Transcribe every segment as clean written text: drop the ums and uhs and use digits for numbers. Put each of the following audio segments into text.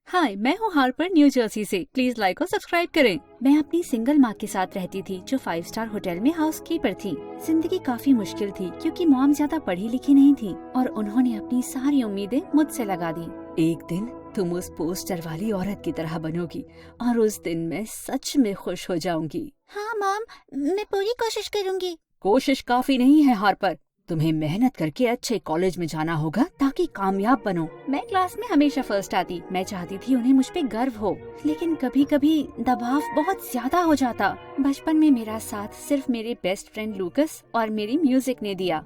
हाय, मैं हूँ Harper, new Jersey से। प्लीज लाइक और सब्सक्राइब करें। मैं अपनी सिंगल माँ के साथ रहती थी जो 5 स्टार होटल में हाउसकीपर थी। जिंदगी काफी मुश्किल थी क्योंकि मॉम ज्यादा पढ़ी लिखी नहीं थी और उन्होंने अपनी सारी उम्मीदें मुझसे लगा दी। एक दिन तुम उस पोस्टर वाली औरत की तरह बनोगी और उस दिन मैं सच में खुश हो जाऊंगी। हाँ मॉम, मैं पूरी कोशिश करूंगी। कोशिश काफी नहीं है हार्पर, तुम्हें मेहनत करके अच्छे कॉलेज में जाना होगा ताकि कामयाब बनो। मैं क्लास में हमेशा फर्स्ट आती। मैं चाहती थी उन्हें मुझ पे गर्व हो, लेकिन कभी कभी दबाव बहुत ज्यादा हो जाता। बचपन में मेरा साथ सिर्फ मेरे बेस्ट फ्रेंड लूकस और मेरी म्यूजिक ने दिया।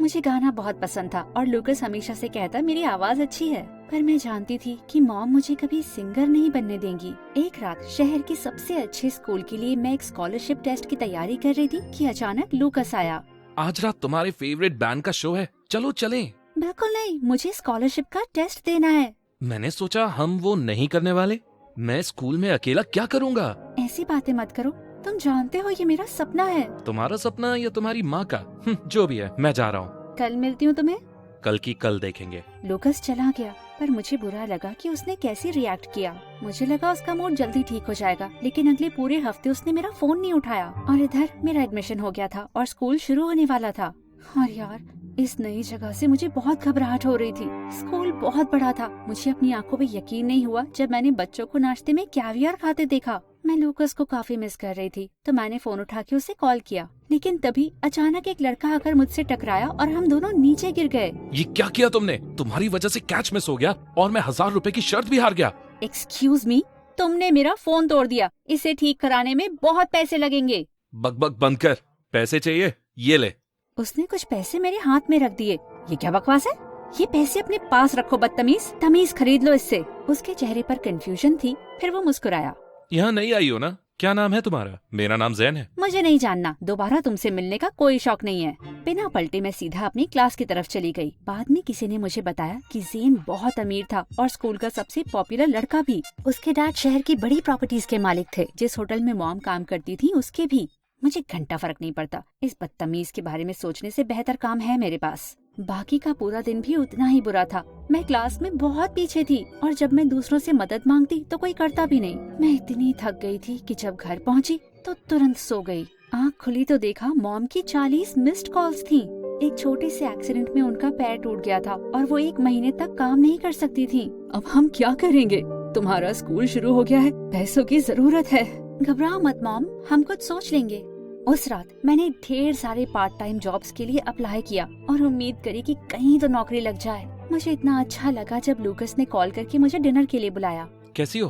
मुझे गाना बहुत पसंद था और लूकस हमेशा से कहता मेरी आवाज अच्छी है, पर मैं जानती थी कि मॉम मुझे कभी सिंगर नहीं बनने देंगी। एक रात शहर के सबसे अच्छे स्कूल के लिए मैं एक स्कॉलरशिप टेस्ट की तैयारी कर रही थी कि अचानक लूकस आया। आज रात तुम्हारे फेवरेट बैंड का शो है, चलो चलें। बिल्कुल नहीं, मुझे स्कॉलरशिप का टेस्ट देना है। मैंने सोचा हम वो नहीं करने वाले। मैं स्कूल में अकेला क्या करूँगा? ऐसी बातें मत करो, तुम जानते हो ये मेरा सपना है। तुम्हारा सपना या तुम्हारी माँ का? जो भी है, मैं जा रहा हूँ। कल मिलती हूँ तुम्हें। कल की कल देखेंगे। लूकस चला गया, पर मुझे बुरा लगा कि उसने कैसे रिएक्ट किया। मुझे लगा उसका मूड जल्दी ठीक हो जाएगा, लेकिन अगले पूरे हफ्ते उसने मेरा फोन नहीं उठाया। और इधर मेरा एडमिशन हो गया था और स्कूल शुरू होने वाला था। और यार, इस नई जगह से मुझे बहुत घबराहट हो रही थी। स्कूल बहुत बड़ा था। मुझे अपनी आंखों पे यकीन नहीं हुआ जब मैंने बच्चों को नाश्ते में कैवियर खाते देखा। मैं लूकस को काफी मिस कर रही थी, तो मैंने फोन उठा के उसे कॉल किया। लेकिन तभी अचानक एक लड़का आकर मुझसे टकराया और हम दोनों नीचे गिर गए। ये क्या किया तुमने? तुम्हारी वजह से कैच मिस हो गया और मैं 1000 रुपए की शर्त भी हार गया। एक्सक्यूज मी, तुमने मेरा फोन तोड़ दिया। इसे ठीक कराने में बहुत पैसे लगेंगे। बकबक बंद कर। पैसे चाहिए? ये ले। उसने कुछ पैसे मेरे हाथ में रख दिए। ये क्या बकवास है? ये पैसे अपने पास रखो बदतमीज, तमीज खरीद लो इससे। उसके चेहरे पर कंफ्यूजन थी, फिर वो मुस्कुराया। यहाँ नहीं आई हो ना? क्या नाम है तुम्हारा? मेरा नाम जैन है। मुझे नहीं जानना, दोबारा तुमसे मिलने का कोई शौक नहीं है। बिना पलटे मैं सीधा अपनी क्लास की तरफ चली गई। बाद में किसी ने मुझे बताया कि जैन बहुत अमीर था और स्कूल का सबसे पॉपुलर लड़का भी। उसके डैड शहर की बड़ी प्रॉपर्टीज के मालिक थे। जिस होटल में मॉम काम करती थी उसके भी। मुझे घंटा फर्क नहीं पड़ता। इस बदतमीज के बारे में सोचने से बेहतर काम है मेरे पास। बाकी का पूरा दिन भी उतना ही बुरा था। मैं क्लास में बहुत पीछे थी और जब मैं दूसरों से मदद मांगती तो कोई करता भी नहीं। मैं इतनी थक गई थी कि जब घर पहुंची तो तुरंत सो गई। आँख खुली तो देखा मॉम की 40 मिस्ड कॉल्स थी। एक छोटे से एक्सीडेंट में उनका पैर टूट गया था और वो 1 महीने तक काम नहीं कर सकती थी। अब हम क्या करेंगे? तुम्हारा स्कूल शुरू हो गया है, पैसों की जरूरत है। घबराओ मत मॉम, हम कुछ सोच लेंगे। उस रात मैंने ढेर सारे पार्ट टाइम जॉब्स के लिए अप्लाई किया और उम्मीद करी कि कहीं तो नौकरी लग जाए। मुझे इतना अच्छा लगा जब लूकस ने कॉल करके मुझे डिनर के लिए बुलाया। कैसी हो?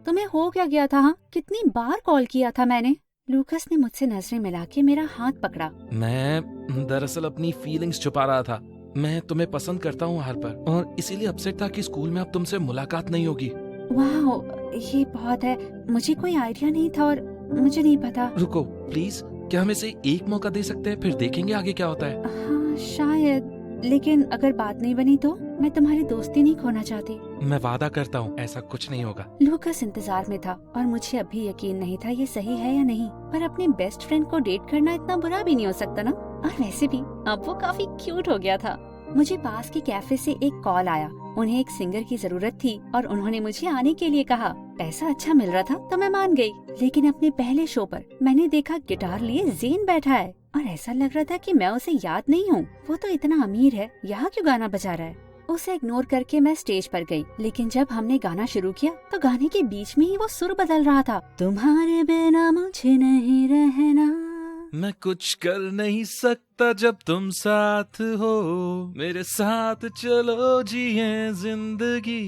तुम्हें हो क्या गया था? हाँ, कितनी बार कॉल किया था मैंने। लूकस ने मुझसे नजरें मिला के मेरा हाथ पकड़ा। मैं दरअसल अपनी फीलिंग्स छुपा रहा था। मैं तुम्हें पसंद करता हूँ हार्पर, और इसीलिए अपसेट था कि स्कूल में अब तुमसे मुलाकात नहीं होगी। वाह, ये बहुत है। मुझे कोई आइडिया नहीं था और मुझे नहीं पता। रुको प्लीज, क्या हम इसे एक मौका दे सकते हैं? फिर देखेंगे आगे क्या होता है। हाँ शायद, लेकिन अगर बात नहीं बनी तो? मैं तुम्हारी दोस्ती नहीं खोना चाहती। मैं वादा करता हूँ ऐसा कुछ नहीं होगा। लूकस इंतजार में था और मुझे अभी यकीन नहीं था ये सही है या नहीं। पर अपने बेस्ट फ्रेंड को डेट करना इतना बुरा भी नहीं हो सकता ना। और वैसे भी अब वो काफी क्यूट हो गया था। मुझे पास के कैफे से एक कॉल आया। उन्हें एक सिंगर की जरूरत थी और उन्होंने मुझे आने के लिए कहा। पैसा अच्छा मिल रहा था तो मैं मान गई। लेकिन अपने पहले शो पर मैंने देखा गिटार लिए ज़ेन बैठा है और ऐसा लग रहा था कि मैं उसे याद नहीं हूँ। वो तो इतना अमीर है, यहाँ क्यों गाना बजा रहा है? उसे इग्नोर करके मैं स्टेज पर गई। लेकिन जब हमने गाना शुरू किया तो गाने के बीच में ही वो सुर बदल रहा था। तुम्हारे बिना मुझे नहीं रहना, मैं कुछ कर नहीं सकता जब तुम साथ हो, मेरे साथ चलो जिए जिंदगी।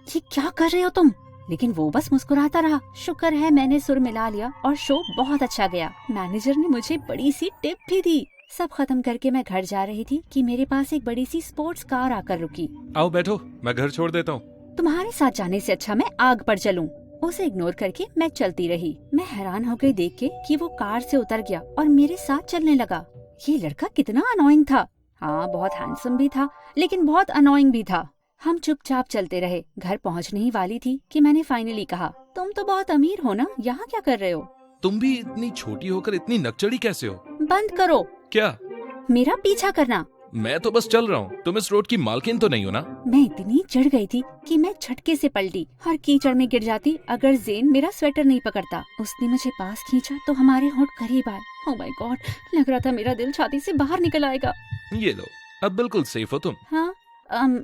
ये क्या कर रहे हो तुम? लेकिन वो बस मुस्कुराता रहा। शुक्र है मैंने सुर मिला लिया और शो बहुत अच्छा गया। मैनेजर ने मुझे बड़ी सी टिप भी दी। सब खत्म करके मैं घर जा रही थी कि मेरे पास एक बड़ी सी स्पोर्ट्स कार आकर रुकी। आओ बैठो, मैं घर छोड़ देता हूँ। तुम्हारे साथ जाने से अच्छा मैं आग पर चलूं। उसे इग्नोर करके मैं चलती रही। मैं हैरान हो गई देख के कि वो कार से उतर गया और मेरे साथ चलने लगा। ये लड़का कितना अनोइंग था। हाँ, बहुत हैंडसम भी था, लेकिन बहुत अनोइंग भी था। हम चुपचाप चलते रहे। घर पहुंचने ही वाली थी कि मैंने फाइनली कहा, तुम तो बहुत अमीर हो ना, यहाँ क्या कर रहे हो? तुम भी इतनी छोटी होकर इतनी नकचड़ी कैसे हो? बंद करो क्या? मेरा पीछा करना। मैं तो बस चल रहा हूँ, तुम इस रोड की मालकिन तो नहीं हो ना? मैं इतनी चढ़ गई थी कि मैं झटके से पलटी और कीचड़ में गिर जाती अगर जेन मेरा स्वेटर नहीं पकड़ता। उसने मुझे पास खींचा तो हमारे होंठ करीब आए। ओह माय गॉड, लग रहा था मेरा दिल छाती से बाहर निकल आएगा। ये लो, अब बिल्कुल सेफ हो तुम। हाँ,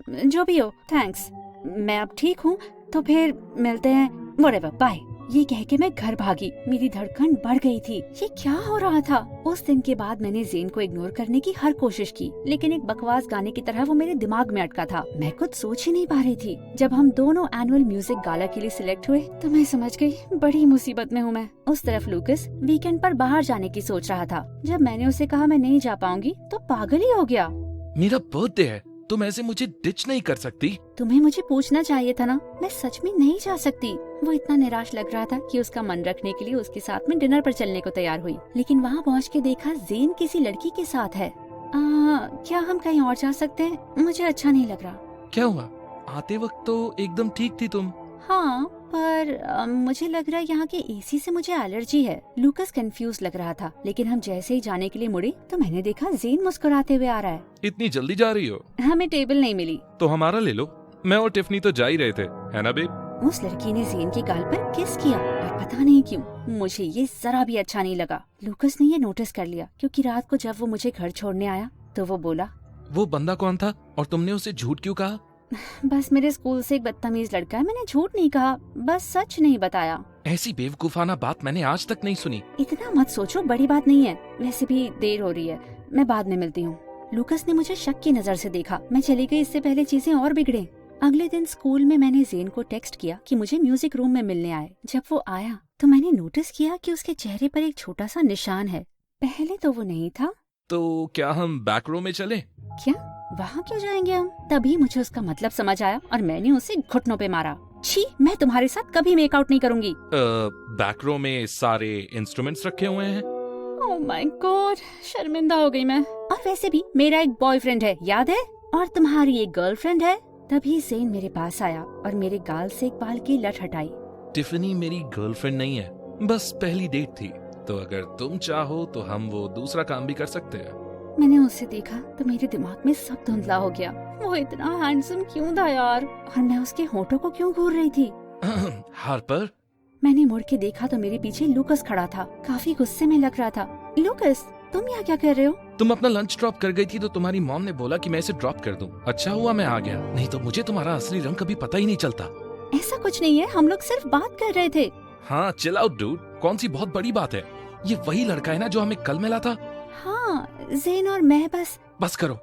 जो भी हो, थैंक्स। मैं अब ठीक हूँ, तो फिर मिलते हैं, व्हाटएवर, बाय। ये कह के मैं घर भागी। मेरी धड़कन बढ़ गई थी। ये क्या हो रहा था? उस दिन के बाद मैंने जेन को इग्नोर करने की हर कोशिश की, लेकिन एक बकवास गाने की तरह वो मेरे दिमाग में अटका था। मैं कुछ सोच ही नहीं पा रही थी। जब हम दोनों एनुअल म्यूजिक गाला के लिए सिलेक्ट हुए तो मैं समझ गई बड़ी मुसीबत में हूँ मैं। उस तरफ लूकस वीकेंड पर बाहर जाने की सोच रहा था। जब मैंने उसे कहा मैं नहीं जा पाऊंगी तो पागल ही हो गया। मेरा बर्थडे है, तुम ऐसे मुझे डिच नहीं कर सकती। तुम्हें मुझे पूछना चाहिए था ना। मैं सच में नहीं जा सकती। वो इतना निराश लग रहा था कि उसका मन रखने के लिए उसके साथ में डिनर पर चलने को तैयार हुई, लेकिन वहाँ पहुँच के देखा जेन किसी लड़की के साथ है। क्या हम कहीं और जा सकते हैं? मुझे अच्छा नहीं लग रहा। क्या हुआ? आते वक्त तो एकदम ठीक थी तुम। हाँ, पर मुझे लग रहा है यहाँ के एसी से मुझे एलर्जी है। लूकस कंफ्यूज लग रहा था, लेकिन हम जैसे ही जाने के लिए मुड़े तो मैंने देखा जेन मुस्कुराते हुए आ रहा है। इतनी जल्दी जा रही हो? हमें टेबल नहीं मिली। तो हमारा ले लो, मैं और टिफनी तो जा ही रहे थे, है ना बेब? उस लड़की ने जेन के गाल पर किस किया और पता नहीं क्यों मुझे ये जरा भी अच्छा नहीं लगा। लूकस ने ये नोटिस कर लिया क्योंकि रात को जब वो मुझे घर छोड़ने आया तो वो बोला, वो बंदा कौन था और तुमने उसे झूठ क्यों कहा? बस मेरे स्कूल से एक बदतमीज लड़का है, मैंने झूठ नहीं कहा, बस सच नहीं बताया। ऐसी बेवकूफाना बात मैंने आज तक नहीं सुनी। इतना मत सोचो, बड़ी बात नहीं है। वैसे भी देर हो रही है, मैं बाद में मिलती हूँ। लूकस ने मुझे शक की नजर से देखा। मैं चली गई, इससे पहले चीजें और बिगड़े। अगले दिन स्कूल में मैंने जेन को टेक्स्ट किया कि मुझे म्यूजिक रूम में मिलने आए। जब वो आया तो मैंने नोटिस किया कि उसके चेहरे पर एक छोटा सा निशान है। पहले तो वो नहीं था। तो क्या हम बैक रो में चलें? क्या? वहाँ क्यों जाएंगे हम? तभी मुझे उसका मतलब समझ आया और मैंने उसे घुटनों पे मारा। छी, मैं तुम्हारे साथ कभी मेकआउट नहीं करूंगी। बैक रो में सारे इंस्ट्रूमेंट्स रखे हुए हैं। ओह माय गॉड, शर्मिंदा हो गई मैं। और वैसे भी मेरा एक बॉयफ्रेंड है, याद है? और तुम्हारी एक गर्लफ्रेंड है। तभी जेन मेरे पास आया और मेरे गाल से एक बाल की लट हटाई। टिफनी मेरी गर्लफ्रेंड नहीं है, बस पहली डेट थी, तो अगर तुम चाहो तो हम वो दूसरा काम भी कर सकते हैं। मैंने उसे देखा तो मेरे दिमाग में सब धुंधला हो गया। वो इतना हैंडसम क्यों था यार, और मैं उसके होठों को क्यों घूर रही थी। हार्पर। मैंने मुड़ के देखा तो मेरे पीछे लूकस खड़ा था। काफी गुस्से में लग रहा था। लूकस, तुम यहाँ क्या कर रहे हो? तुम अपना लंच ड्रॉप कर गई थी तो तुम्हारी मॉम ने बोला कि मैं इसे ड्रॉप कर दूं। अच्छा हुआ मैं आ गया, नहीं तो मुझे तुम्हारा असली रंग कभी पता ही नहीं चलता। ऐसा कुछ नहीं है, हम लोग सिर्फ बात कर रहे थे। हाँ, चिल आउट डूड, कौन सी बहुत बड़ी बात है? ये वही लड़का है ना जो हमें कल मिला था? हाँ, जेन और मैं। बस करो,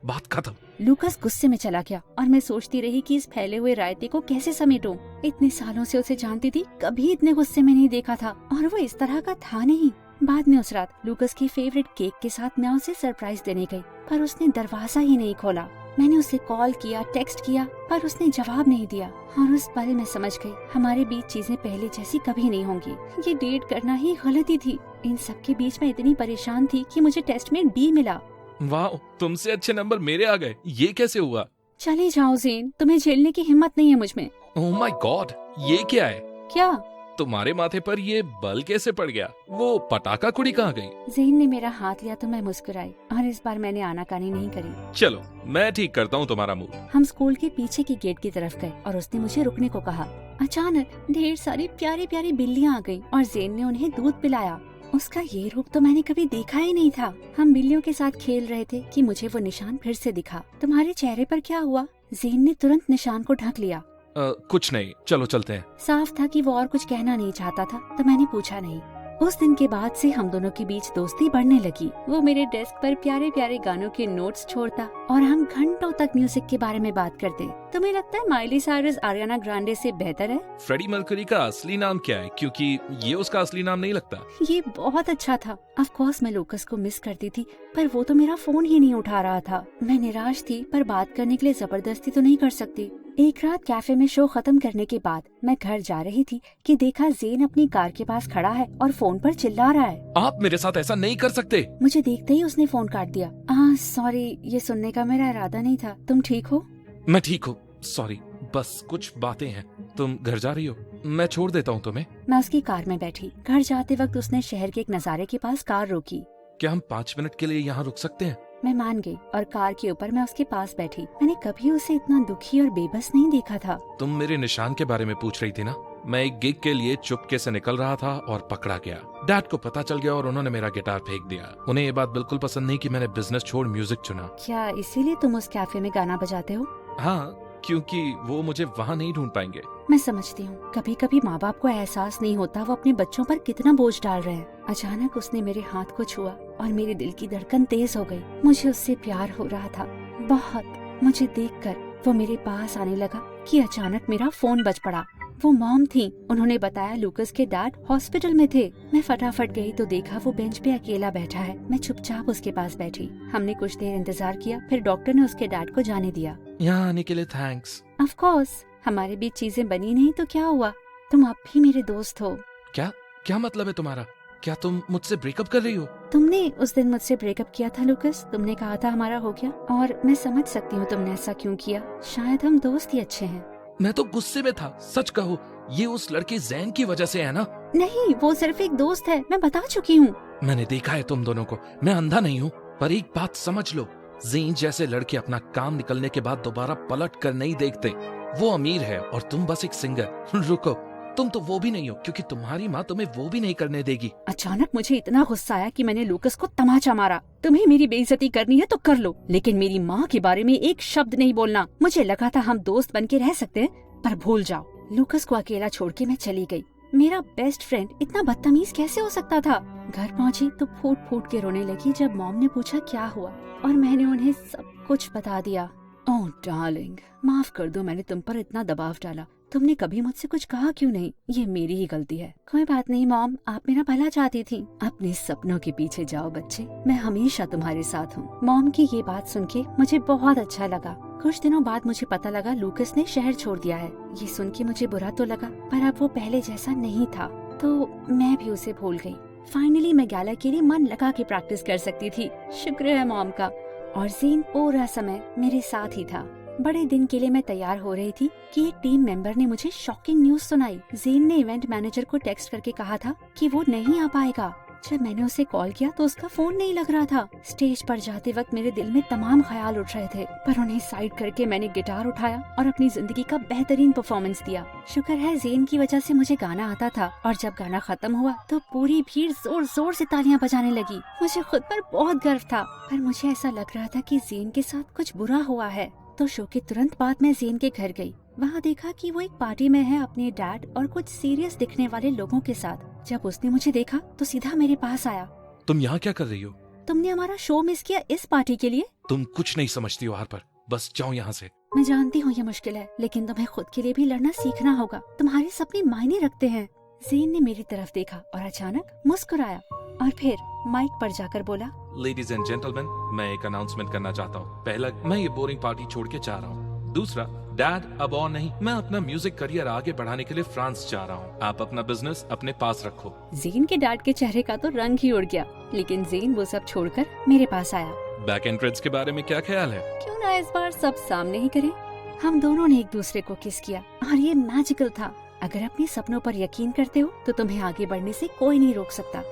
बात खत्म। लूकस गुस्से में चला गया और मैं सोचती रही कि इस फैले हुए रायते को कैसे समेटूं। इतने सालों से उसे जानती थी, कभी इतने गुस्से में नहीं देखा था, और वो इस तरह का था नहीं। बाद में उस रात लूकस की फेवरेट केक के साथ मैं उसे सरप्राइज देने गई, पर उसने दरवाजा ही नहीं खोला। मैंने उसे कॉल किया, टेक्स्ट किया, पर उसने जवाब नहीं दिया। और उस पल मैं समझ गई हमारे बीच चीजें पहले जैसी कभी नहीं होंगी। ये डेट करना ही गलती थी। इन सब के बीच में इतनी परेशान थी कि मुझे टेस्ट में D मिला। वाह, तुमसे अच्छे नंबर मेरे आ गए, ये कैसे हुआ? चले जाओ जेन, तुम्हें झेलने की हिम्मत नहीं है मुझ में। ओह माय गॉड, ये क्या है? क्या? तुम्हारे माथे पर ये बल कैसे पड़ गया? वो पटाखा कुड़ी कहाँ गई? जेन ने मेरा हाथ लिया तो मैं मुस्कुराई, और इस बार मैंने आनाकानी नहीं करी। चलो, मैं ठीक करता हूँ तुम्हारा मूड। हम स्कूल के पीछे की गेट की तरफ गए और उसने मुझे रुकने को कहा। अचानक ढेर सारी प्यारी प्यारी बिल्लियाँ आ गईं और जेन ने उन्हें दूध पिलाया। उसका ये रूप तो मैंने कभी देखा ही नहीं था। हम बिल्लियों के साथ खेल रहे थे कि मुझे वो निशान फिर से दिखा। तुम्हारे चेहरे पर क्या हुआ? जेन ने तुरंत निशान को ढक लिया। कुछ नहीं, चलो चलते हैं। साफ था कि वो और कुछ कहना नहीं चाहता था, तो मैंने पूछा नहीं। उस दिन के बाद से हम दोनों के बीच दोस्ती बढ़ने लगी। वो मेरे डेस्क पर प्यारे प्यारे गानों के नोट्स छोड़ता और हम घंटों तक म्यूजिक के बारे में बात करते। तुम्हें लगता है माइली साइरस आरियाना ग्रांडे से बेहतर है? फ्रेडी मर्क्यूरी का असली नाम क्या है? क्योंकि ये उसका असली नाम नहीं लगता। ये बहुत अच्छा था। ऑफ कोर्स मैं लूकस को मिस करती थी, पर वो तो मेरा फोन ही नहीं उठा रहा था। मैं निराश थी, पर बात करने के लिए जबरदस्ती तो नहीं कर सकती। एक रात कैफे में शो खत्म करने के बाद मैं घर जा रही थी कि देखा जेन अपनी कार के पास खड़ा है और फोन पर चिल्ला रहा है। आप मेरे साथ ऐसा नहीं कर सकते। मुझे देखते ही उसने फोन काट दिया। सॉरी, ये सुनने का मेरा इरादा नहीं था। तुम ठीक हो? मैं ठीक हूँ, सॉरी, बस कुछ बातें हैं। तुम घर जा रही हो? मैं छोड़ देता हूँ तुम्हें। मैं उसकी कार में बैठी। घर जाते वक्त उसने शहर के एक नजारे के पास कार रोकी। क्या हम 5 मिनट के लिए यहाँ रुक सकते हैं? मैं मान गई और कार के ऊपर मैं उसके पास बैठी। मैंने कभी उसे इतना दुखी और बेबस नहीं देखा था। तुम मेरे निशान के बारे में पूछ रही थी ना? मैं एक गिग के लिए चुपके से निकल रहा था और पकड़ा गया। डैड को पता चल गया और उन्होंने मेरा गिटार फेंक दिया। उन्हें ये बात बिल्कुल पसंद नहीं कि मैंने बिजनेस छोड़ म्यूजिक चुना। क्या इसीलिए तुम उस कैफे में गाना बजाते हो? हाँ, क्योंकि वो मुझे वहाँ नहीं ढूंढ पाएंगे। मैं समझती हूँ, कभी कभी माँ बाप को एहसास नहीं होता वो अपने बच्चों पर कितना बोझ डाल रहे हैं। अचानक उसने मेरे हाथ को छुआ और मेरे दिल की धड़कन तेज हो गई। मुझे उससे प्यार हो रहा था, बहुत। मुझे देखकर वो मेरे पास आने लगा कि अचानक मेरा फोन बज पड़ा। वो मॉम थी। उन्होंने बताया लूकस के डैड हॉस्पिटल में थे। मैं फटाफट गई तो देखा वो बेंच पे अकेला बैठा है। मैं चुपचाप उसके पास बैठी। हमने कुछ देर इंतजार किया, फिर डॉक्टर ने उसके डैड को जाने दिया। यहाँ आने के लिए थैंक्स। ऑफ कोर्स, हमारे बीच चीजें बनी नहीं तो क्या हुआ, तुम अब भी मेरे दोस्त हो। क्या मतलब है तुम्हारा? क्या तुम मुझसे ब्रेकअप कर रही हो? तुमने उस दिन मुझसे ब्रेकअप किया था लूकस। तुमने कहा था हमारा हो गया, और मैं समझ सकती हूँ तुमने ऐसा क्यों किया। शायद हम दोस्त ही अच्छे हैं। मैं तो गुस्से में था। सच कहो, ये उस लड़के जैन की वजह से है ना? नहीं, वो सिर्फ एक दोस्त है, मैं बता चुकी हूँ। मैंने देखा है तुम दोनों को। मैं अंधा नहीं हूँ, पर एक बात समझ लो, ज़ेन जैसे लड़के अपना काम निकलने के बाद दोबारा पलट कर नहीं देखते। वो अमीर है और तुम बस एक सिंगर। रुको, तुम तो वो भी नहीं हो, क्योंकि तुम्हारी माँ तुम्हें वो भी नहीं करने देगी। अचानक मुझे इतना गुस्सा आया कि मैंने लूकस को तमाचा मारा। तुम्हें मेरी बेइज्जती करनी है तो कर लो, लेकिन मेरी माँ के बारे में एक शब्द नहीं बोलना। मुझे लगा था हम दोस्त बन के रह सकते हैं, पर भूल जाओ। लूकस को अकेला छोड़ के मैं चली गई। मेरा बेस्ट फ्रेंड इतना बदतमीज कैसे हो सकता था। घर पहुँची तो फूट फूट के रोने लगी जब मॉम ने पूछा क्या हुआ, और मैंने उन्हें सब कुछ बता दिया। ओह डार्लिंग, माफ कर दो, मैंने तुम पर इतना दबाव डाला। तुमने कभी मुझसे कुछ कहा क्यों नहीं? ये मेरी ही गलती है। कोई बात नहीं मॉम, आप मेरा भला चाहती थी। अपने सपनों के पीछे जाओ बच्चे, मैं हमेशा तुम्हारे साथ हूँ। मॉम की ये बात सुन के मुझे बहुत अच्छा लगा। कुछ दिनों बाद मुझे पता लगा लूकस ने शहर छोड़ दिया है। ये सुन के मुझे बुरा तो लगा, पर अब वो पहले जैसा नहीं था, तो मैं भी उसे भूल गई। फाइनली मैं गैला के लिए मन लगा के प्रैक्टिस कर सकती थी। शुक्र है मॉम का। और ज़ेन पूरा समय मेरे साथ ही था। बड़े दिन के लिए मैं तैयार हो रही थी कि एक टीम मेंबर ने मुझे शॉकिंग न्यूज सुनाई। ज़ेन ने इवेंट मैनेजर को टेक्स्ट करके कहा था कि वो नहीं आ पाएगा। जब मैंने उसे कॉल किया तो उसका फोन नहीं लग रहा था। स्टेज पर जाते वक्त मेरे दिल में तमाम ख्याल उठ रहे थे, पर उन्हें साइड करके मैंने गिटार उठाया और अपनी जिंदगी का बेहतरीन परफॉर्मेंस दिया। शुक्र है ज़ेन की वजह से मुझे गाना आता था, और जब गाना खत्म हुआ तो पूरी भीड़ जोर जोर से तालियां बजाने लगी। मुझे खुद पर बहुत गर्व था, पर मुझे ऐसा लग रहा था कि ज़ेन के साथ कुछ बुरा हुआ है। तो शो के तुरंत बाद मैं ज़ेन के घर गई। वहाँ देखा कि वो एक पार्टी में है अपने डैड और कुछ सीरियस दिखने वाले लोगों के साथ। जब उसने मुझे देखा तो सीधा मेरे पास आया। तुम यहाँ क्या कर रही हो? तुमने हमारा शो मिस किया इस पार्टी के लिए? तुम कुछ नहीं समझती हो हारपर, बस जाओ यहाँ से। मैं जानती हूँ ये मुश्किल है, लेकिन तुम्हें खुद के लिए भी लड़ना सीखना होगा। तुम्हारे सपने मायने रखते हैं। ज़ेन ने मेरी तरफ देखा और अचानक मुस्कुराया, और फिर माइक पर जाकर बोला, लेडीज एंड जेंटलमैन, मैं एक अनाउंसमेंट करना चाहता हूँ। पहला, मैं ये बोरिंग पार्टी छोड़ के जा रहा हूँ। दूसरा, डैड अब और नहीं, मैं अपना म्यूजिक करियर आगे बढ़ाने के लिए फ्रांस जा रहा हूँ। आप अपना बिजनेस अपने पास रखो। ज़ेन के डैड के चेहरे का तो रंग ही उड़ गया, लेकिन ज़ेन वो सब छोड़कर मेरे पास आया। बैक एंट्रेंस के बारे में क्या ख्याल है? क्यों ना इस बार सब सामने ही करें। हम दोनों ने एक दूसरे को किस किया और ये मैजिकल था। अगर अपने सपनों पर यकीन करते हो तो तुम्हें आगे बढ़ने से कोई नहीं रोक सकता।